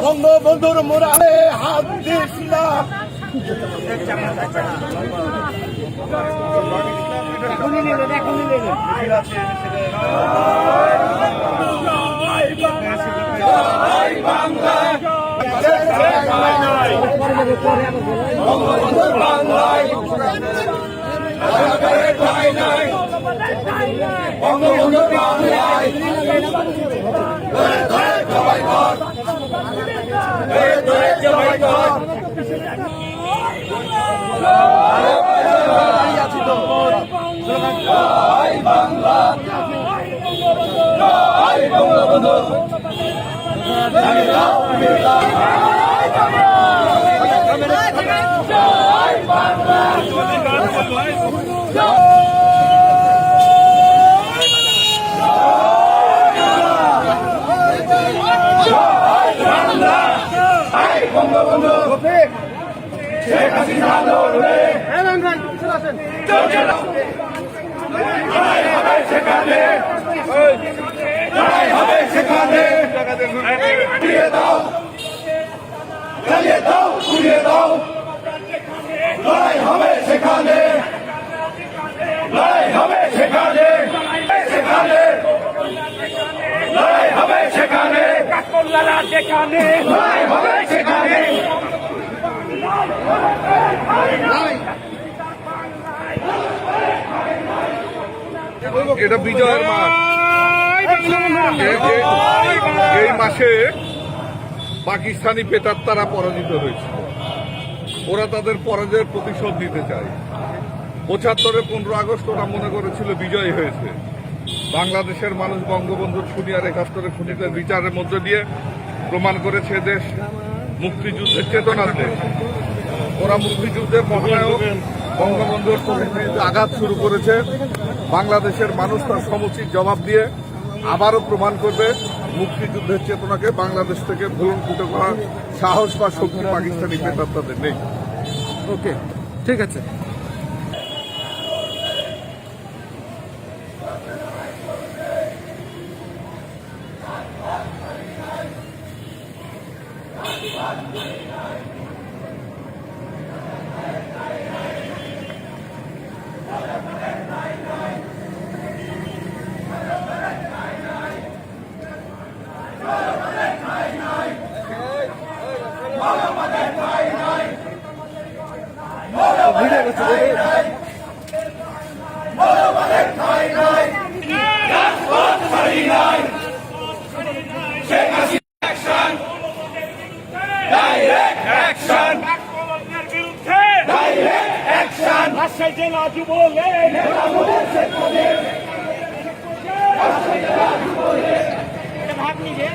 বঙ্গবন্ধুর মুরালে হাত দিস না। শেখ হাসিনা লড়বে, লড়াই হবে সেখানে, লড়াই হবে সেখানে। উড়িয়ে দাও, জ্বালিয়ে দাও, উড়িয়ে দাও, লড়াই হবে সেখানে, লড়াই হবে সেখানে, সেখানে লড়াই হবে সেখানে, কাকল্লারা যেখানে, লড়াই হবে সেখানে। এটা বিজয়ের মাস। এই মাসে পাকিস্তানি প্রেতাত্মারা পরাজিত হয়েছিল। ওরা তাদের পরাজয়ের প্রতিশোধ নিতে চায়। ৭৫-এ ১৫ আগস্ট ওরা মনে করেছিল বিজয় হয়েছে। বাংলাদেশের মানুষ বঙ্গবন্ধুর খুনি আর ৭১-এর খুনিদের বিচারের মধ্যে দিয়ে প্রমাণ করেছে দেশ মুক্তিযুদ্ধের চেতনার দেশ। ওরা মুক্তিযুদ্ধের মহানায়ক বঙ্গবন্ধুর প্রতিনিধিত্বে আঘাত শুরু করেছে। বাংলাদেশের মানুষ তার সমুচিত জবাব দিয়ে আবারও প্রমাণ করবে মুক্তিযুদ্ধের চেতনাকে বাংলাদেশ থেকে ভুলুণ্ঠিত করার সাহস বা শক্তি পাকিস্তানি প্রেতাত্মাদের নেই। ওকে, ঠিক আছে। জেলা যুবলীগ ভাগ নিয়ে